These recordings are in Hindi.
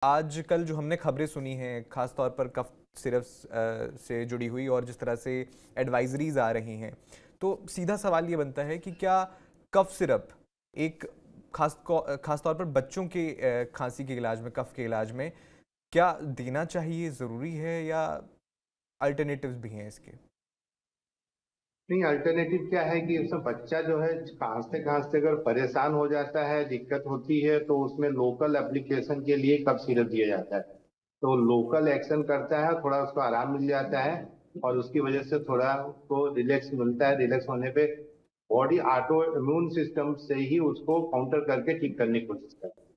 आजकल जो हमने खबरें सुनी हैं खास तौर पर कफ सिरप से जुड़ी हुई और जिस तरह से एडवाइजरीज आ रही हैं, तो सीधा सवाल ये बनता है कि क्या कफ सिरप एक खास तौर पर बच्चों के खांसी के इलाज में, कफ के इलाज में क्या देना चाहिए, ज़रूरी है, या अल्टरनेटिव्स भी हैं इसके? नहीं, अल्टरनेटिव क्या है कि उसमें बच्चा जो है खांसते खांसते अगर परेशान हो जाता है, दिक्कत होती है, तो उसमें लोकल एप्लीकेशन के लिए कफ सिरप दिया जाता है। तो लोकल एक्शन करता है, थोड़ा उसको आराम मिल जाता है और उसकी वजह से थोड़ा उसको रिलैक्स मिलता है। रिलैक्स होने पे बॉडी ऑटो इम्यून सिस्टम से ही उसको काउंटर करके ठीक करने की कोशिश करता है।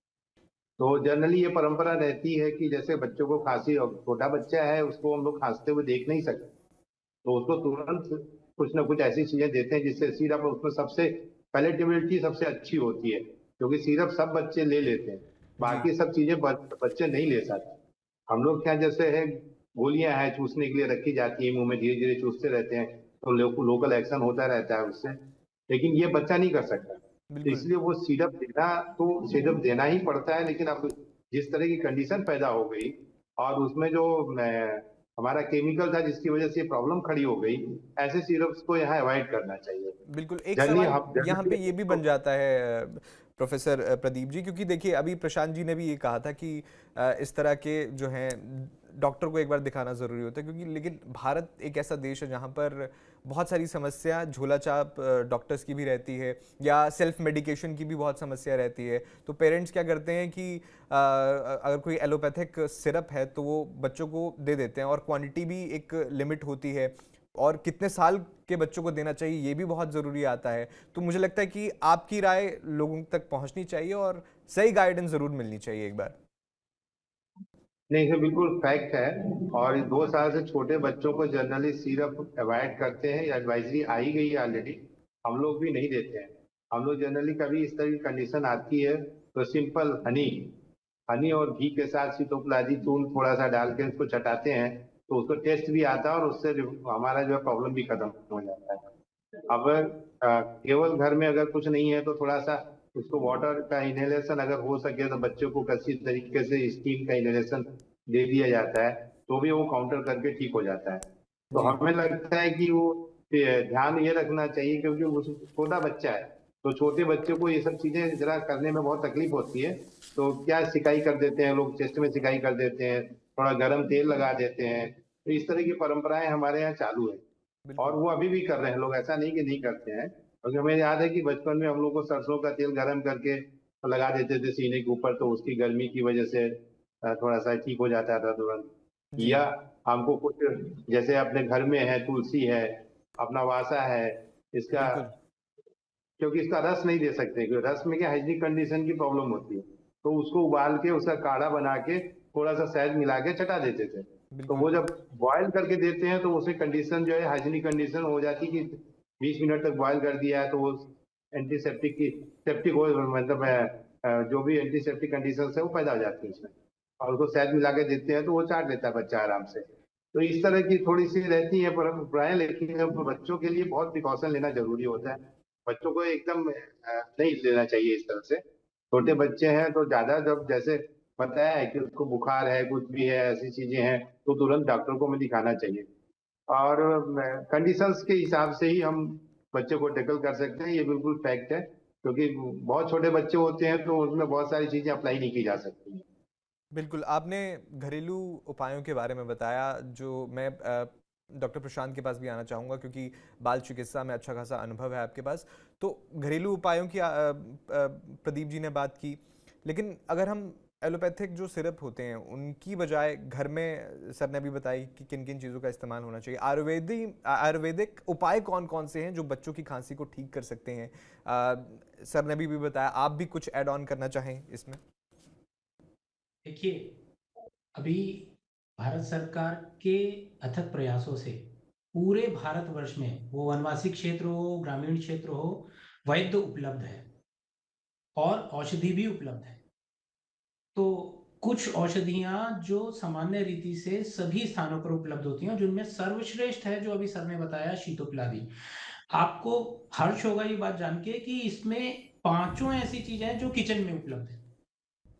तो जनरली ये परंपरा रहती है कि जैसे बच्चों को खांसी, और छोटा बच्चा है उसको हम लोग खांसते हुए देख नहीं सकते, तो उसको तुरंत कुछ ना कुछ ऐसी चीजें देते हैं जिससे सिरप उसमें सबसे पैलेटेबिलिटी सबसे अच्छी होती है, क्योंकि सिरप सब बच्चे ले लेते हैं, जी। बाकी सब चीजें बच्चे नहीं ले सकते। हम लोग क्या जैसे है, गोलियां हैं चूसने के लिए रखी जाती है, मुंह में धीरे धीरे चूसते रहते हैं, तो लोकल एक्शन होता रहता है उससे। लेकिन ये बच्चा नहीं कर सकता, तो बिल्कुल। इसलिए वो सिरप देना, तो सिरप देना ही पड़ता है। लेकिन अब जिस तरह की कंडीशन पैदा हो गई और उसमें जो हमारा केमिकल था जिसकी वजह से ये प्रॉब्लम खड़ी हो गई, ऐसे सिरप्स को यहाँ अवॉइड करना चाहिए। बिल्कुल, एक जनरली सवाल हम यहाँ पे जनरली ये भी बन जाता है प्रोफेसर प्रदीप जी, क्योंकि देखिए अभी प्रशांत जी ने भी ये कहा था कि इस तरह के जो हैं डॉक्टर को एक बार दिखाना ज़रूरी होता है, क्योंकि लेकिन भारत एक ऐसा देश है जहाँ पर बहुत सारी समस्या झोलाछाप डॉक्टर्स की भी रहती है, या सेल्फ मेडिकेशन की भी बहुत समस्या रहती है। तो पेरेंट्स क्या करते हैं कि अगर कोई एलोपैथिक सिरप है तो वो बच्चों को दे देते हैं, और क्वांटिटी भी एक लिमिट होती है, और कितने साल के बच्चों को देना चाहिए ये भी बहुत ज़रूरी आता है। तो मुझे लगता है कि आपकी राय लोगों तक पहुंचनी चाहिए और सही गाइडेंस ज़रूर मिलनी चाहिए एक बार। नहीं, ये बिल्कुल फैक्ट है। और 2 साल से छोटे बच्चों को जनरली सिरप अवॉइड करते हैं, या एडवाइजरी आ ही गई है ऑलरेडी। हम लोग भी नहीं देते हैं। हम लोग जनरली कभी इस तरह की कंडीशन आती है तो सिंपल हनी हनी और घी के साथ सीतोपलाजी चूर्ण थोड़ा सा डाल के उसको चटाते हैं, तो उसको टेस्ट भी आता है और उससे हमारा जो है प्रॉब्लम भी खत्म हो जाता है। अब केवल घर में अगर कुछ नहीं है तो थोड़ा सा उसको वाटर का इनहेलेशन अगर हो सके तो बच्चों को किसी तरीके से स्टीम का इनहेलेशन दे दिया जाता है, तो भी वो काउंटर करके ठीक हो जाता है। तो जी। हमें लगता है कि वो ध्यान ये रखना चाहिए, क्योंकि वो छोटा बच्चा है, तो छोटे बच्चे को ये सब चीजें जरा करने में बहुत तकलीफ होती है। तो क्या सिकाई कर देते हैं लोग, चेस्ट में सिकाई कर देते हैं, थोड़ा गर्म तेल लगा देते हैं। तो इस तरह की परंपराएं हमारे यहाँ चालू है, और बिल्कुल। वो अभी भी कर रहे हैं लोग, ऐसा नहीं कि नहीं करते हैं। क्योंकि हमें याद है कि बचपन में हम लोग को सरसों का तेल गर्म करके लगा देते थे सीने के ऊपर, तो उसकी गर्मी की वजह से थोड़ा सा ठीक हो जाता था तुरंत। जी। या हमको कुछ, जैसे अपने घर में है तुलसी है, अपना वासा है, इसका, बिल्कुल। क्योंकि इसका रस नहीं दे सकते, क्योंकि रस में क्या हाइजीनिक कंडीशन की प्रॉब्लम होती है, तो उसको उबाल के उसका काढ़ा बना के थोड़ा सा शहद मिला के चटा देते थे। तो बिल्कुल। वो जब बॉयल करके देते हैं तो उसमें कंडीशन जो है हाइजीनिक कंडीशन हो जाती है कि 20 मिनट तक बॉयल कर दिया है, तो वो एंटीसेप्टिक की सेप्टिक हो, मतलब जो भी एंटीसेप्टिक कंडीशन है वो पैदा हो जाती है उसमें, और उसको शहद मिला के देते हैं तो वो चाट लेता है बच्चा आराम से। तो इस तरह की थोड़ी सी रहती है परंपराएं, लेकिन अब बच्चों के लिए बहुत प्रिकॉशन लेना जरूरी होता है। बच्चों को एकदम नहीं लेना चाहिए इस तरह से। छोटे बच्चे हैं तो ज्यादा, जब जैसे बताया है कि उसको बुखार है, कुछ भी है, ऐसी चीजें हैं, तो तुरंत डॉक्टर को हमें दिखाना चाहिए। और कंडीशंस के हिसाब से ही हम बच्चे को टैकल कर सकते हैं, ये बिल्कुल फैक्ट है, क्योंकि बहुत छोटे बच्चे होते हैं तो उसमें बहुत सारी चीजें अप्लाई नहीं की जा सकती। बिल्कुल, आपने घरेलू उपायों के बारे में बताया, जो मैं डॉक्टर प्रशांत के पास भी आना चाहूँगा, क्योंकि बाल चिकित्सा में अच्छा खासा अनुभव है आपके पास। तो घरेलू उपायों की प्रदीप जी ने बात की, लेकिन अगर हम एलोपैथिक जो सिरप होते हैं उनकी बजाय घर में, सर ने भी बताई कि किन किन चीज़ों का इस्तेमाल होना चाहिए, आयुर्वेदिक उपाय कौन कौन से हैं जो बच्चों की खांसी को ठीक कर सकते हैं? सर ने भी बताया, आप भी कुछ ऐड ऑन करना चाहें इसमें? देखिए, अभी भारत सरकार के अथक प्रयासों से पूरे भारतवर्ष में, वो वनवासी क्षेत्र हो, ग्रामीण क्षेत्र हो, वैद्य उपलब्ध है और औषधि भी उपलब्ध है। तो कुछ औषधियां जो सामान्य रीति से सभी स्थानों पर उपलब्ध होती हैं, जिनमें सर्वश्रेष्ठ है जो अभी सर ने बताया, शीतोपलादी। आपको हर्ष होगा ये बात जान के कि इसमें पांचों ऐसी चीजें हैं जो किचन में उपलब्ध है।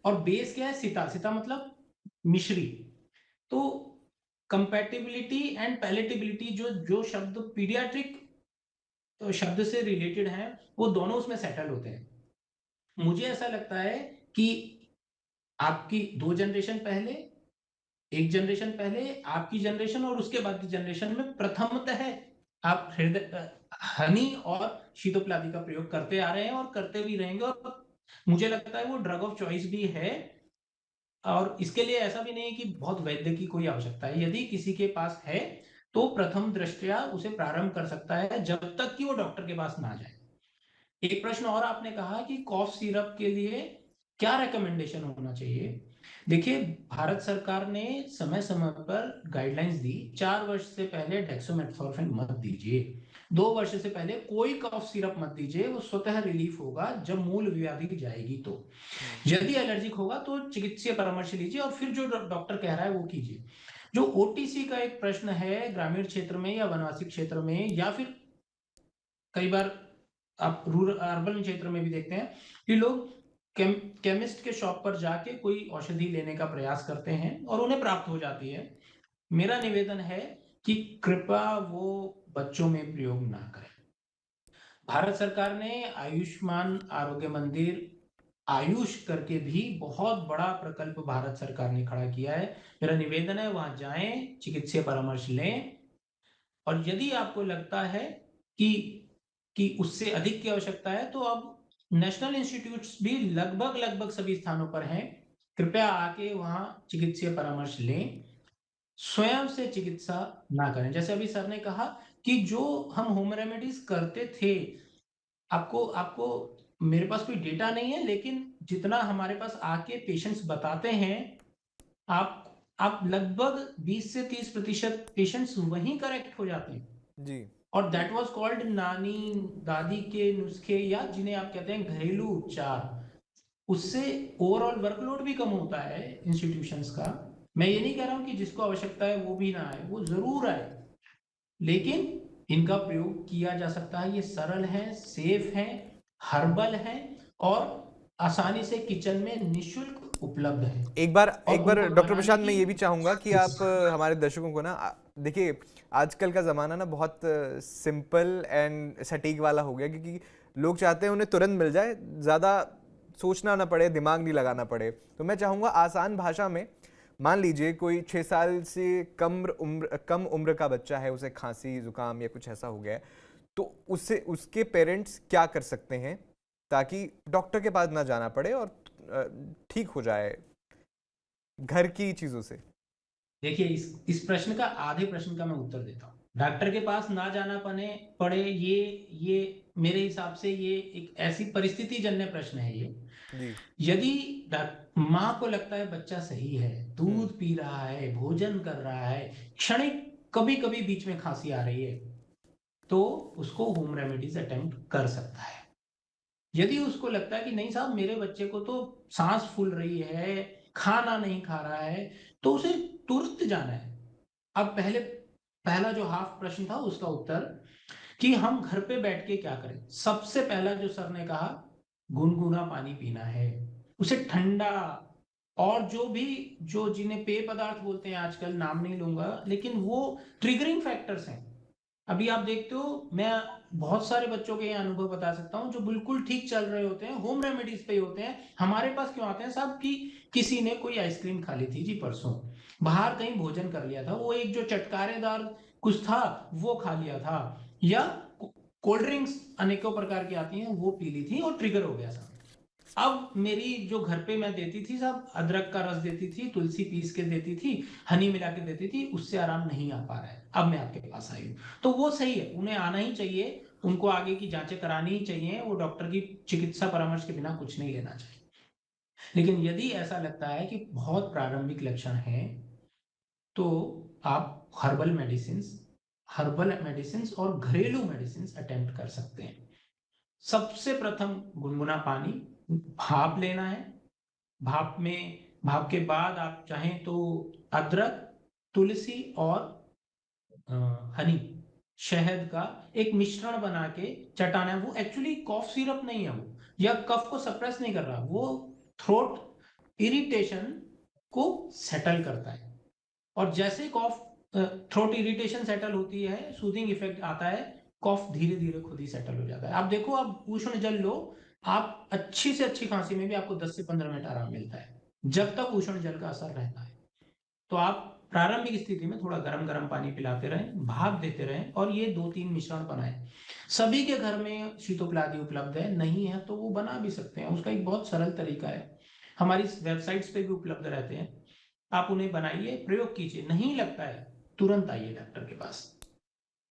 और बेस क्या है? सीता। सीता मतलब मिश्री। तो कंपैटिबिलिटी एंड पैलेटेबिलिटी जो जो शब्द पीडियाट्रिक शब्द से रिलेटेड हैं, वो दोनों उसमें सेटल होते हैं। मुझे ऐसा लगता है कि आपकी 2 जनरेशन पहले, 1 जनरेशन पहले, आपकी जनरेशन और उसके बाद की जनरेशन में प्रथमतः आप हनी और शीतोपलादी का प्रयोग करते आ रहे हैं और करते भी रहेंगे, और मुझे लगता है वो ड्रग ऑफ चॉइस भी है। और इसके लिए ऐसा भी नहीं है कि बहुत वैद्य की कोई आवश्यकता है। यदि किसी के पास है तो प्रथम दृष्टया उसे प्रारंभ कर सकता है, जब तक कि वो डॉक्टर के पास ना जाए। एक प्रश्न और आपने कहा कि कॉफ सिरप के लिए क्या रिकमेंडेशन होना चाहिए। देखिए, भारत सरकार ने समय समय पर गाइडलाइंस दी। 4 वर्ष से पहले डेक्सोमेथसोर्फिन मत दीजिए। 2 वर्ष से पहले कोई कॉफ सिरप मत दीजिए, वो स्वतः रिलीफ होगा जब मूल व्याधि जाएगी। तो यदि एलर्जिक होगा तो चिकित्सीय परामर्श लीजिए और फिर जो डॉक्टर कह रहा है वो कीजिए। जो ओटीसी का एक प्रश्न है ग्रामीण क्षेत्र में या वनवासी क्षेत्र में, या फिर कई बार आप रूरल अर्बन क्षेत्र में भी देखते हैं कि लोग केमिस्ट के शॉप पर जाके कोई औषधि लेने का प्रयास करते हैं और उन्हें प्राप्त हो जाती है। मेरा निवेदन है कि कृपया वो बच्चों में प्रयोग ना करें। भारत सरकार ने आयुष्मान आरोग्य मंदिर, आयुष करके भी बहुत बड़ा प्रकल्प भारत सरकार ने खड़ा किया है। मेरा निवेदन है वहां जाएं, चिकित्सीय परामर्श लें, और यदि आपको लगता है कि उससे अधिक की आवश्यकता है तो अब नेशनल इंस्टीट्यूट्स भी लगभग लगभग सभी स्थानों पर हैं। कृपया आके वहां चिकित्सीय परामर्श लें, स्वयं से चिकित्सा ना करें। जैसे अभी सर ने कहा कि जो हम होम रेमेडीज करते थे, आपको आपको मेरे पास कोई डेटा नहीं है, लेकिन जितना हमारे पास आके पेशेंट्स बताते हैं, आप लगभग 20 से 30% पेशेंट्स वहीं करेक्ट हो जाते हैं। जी। और दैट वाज कॉल्ड नानी दादी के नुस्खे, या जिन्हें आप कहते हैं घरेलू उपचार। उससे ओवरऑल वर्कलोड भी कम होता है इंस्टीट्यूशंस का। मैं ये नहीं कह रहा हूं कि जिसको आवश्यकता है वो भी ना आए, वो जरूर आए, लेकिन इनका प्रयोग किया जा सकता है। ये सरल है, सेफ है, हर्बल है, और आसानी से किचन में निशुल्क उपलब्ध है। एक बार और उनको डॉक्टर बनाने प्रशांत, की मैं ये भी चाहूंगा कि आप हमारे दर्शकों को ना देखिए, आजकल का ज़माना ना बहुत सिंपल एंड सटीक वाला हो गया, क्योंकि लोग चाहते हैं उन्हें तुरंत मिल जाए, ज़्यादा सोचना ना पड़े, दिमाग नहीं लगाना पड़े। तो मैं चाहूँगा आसान भाषा में, मान लीजिए कोई 6 साल से कम उम्र का बच्चा है, उसे खांसी जुकाम या कुछ ऐसा हो गया है, तो उससे उसके पेरेंट्स क्या कर सकते हैं ताकि डॉक्टर के पास ना जाना पड़े और ठीक हो जाए घर की चीजों से। देखिए, इस प्रश्न का, आधे प्रश्न का मैं उत्तर देता हूँ। डॉक्टर के पास ना जाना पड़े, ये मेरे हिसाब से ये एक ऐसी परिस्थिति जन्य प्रश्न है ये। जी। यदि माँ को लगता है बच्चा सही है, हम्म। दूध पी रहा है, भोजन कर रहा है, क्षणिक कभी कभी बीच में खांसी आ रही है, तो उसको होम रेमेडीज अटेम्प्ट कर सकता है। यदि उसको लगता है कि नहीं साहब, मेरे बच्चे को तो सांस फूल रही है, खाना नहीं खा रहा है, तो उसे तुरंत जाना है। अब पहला जो हाफ प्रश्न था उसका उत्तर, कि हम घर पे बैठ के क्या करें। सबसे पहला जो सर ने कहा, गुनगुना पानी पीना है, उसे ठंडा। और जो भी, जो जिन्हें पेय पदार्थ बोलते हैं आजकल, नाम नहीं लूंगा, लेकिन वो ट्रिगरिंग फैक्टर्स हैं। अभी आप देखते हो, मैं बहुत सारे बच्चों के यहाँ अनुभव बता सकता हूँ जो बिल्कुल ठीक चल रहे होते हैं, होम रेमेडीज पे ही होते हैं, हमारे पास क्यों आते हैं साहब, कि किसी ने कोई आइसक्रीम खा ली थी जी परसों, बाहर कहीं भोजन कर लिया था, वो एक जो चटकारेदार कुछ था वो खा लिया था, या कोल्ड ड्रिंक्स अनेकों प्रकार की आती हैं वो पी ली थी और ट्रिगर हो गया था। अब मेरी जो घर पे मैं देती थी साहब, अदरक का रस देती थी, तुलसी पीस के देती थी, हनी मिला के देती थी, उससे आराम नहीं आ पा रहा है। अब मैं आपके पास आई हूँ, तो वो सही है, उन्हें आना ही चाहिए, उनको आगे की जांचें करानी ही चाहिए, वो डॉक्टर की चिकित्सा परामर्श के बिना कुछ नहीं लेना चाहिए। लेकिन यदि ऐसा लगता है कि बहुत प्रारंभिक लक्षण है, तो आप हर्बल मेडिसिन और घरेलू मेडिसिन अटेम्प्ट कर सकते हैं। सबसे प्रथम गुनगुना पानी, भाप लेना है। भाप के बाद आप चाहें तो अदरक, तुलसी और हनी, शहद का एक मिश्रण बना के चटाना है। वो एक्चुअली कॉफ सिरप नहीं है, वो या कफ को सप्रेस नहीं कर रहा, वो थ्रोट इरिटेशन को सेटल करता है। और जैसे कॉफ थ्रोट इरिटेशन सेटल होती है, सूदिंग इफेक्ट आता है, कॉफ धीरे धीरे खुद ही सेटल हो जाता है। आप देखो, आप उष्ण जल लो, आप अच्छी से अच्छी खांसी में भी आपको 10 से 15 मिनट आराम मिलता है, जब तक उष्ण जल का असर रहता है। तो आप प्रारंभिक स्थिति में थोड़ा गर्म गर्म पानी पिलाते रहें, भाप देते रहें, और ये 2-3 मिश्रण बनाएं। सभी के घर में शीतोपलादी उपलब्ध है, नहीं है तो वो बना भी सकते हैं। उसका एक बहुत सरल तरीका है, हमारी वेबसाइट्स पे भी उपलब्ध रहते हैं। आप उन्हें बनाइए, प्रयोग कीजिए, नहीं लगता है तुरंत आइए डॉक्टर के पास।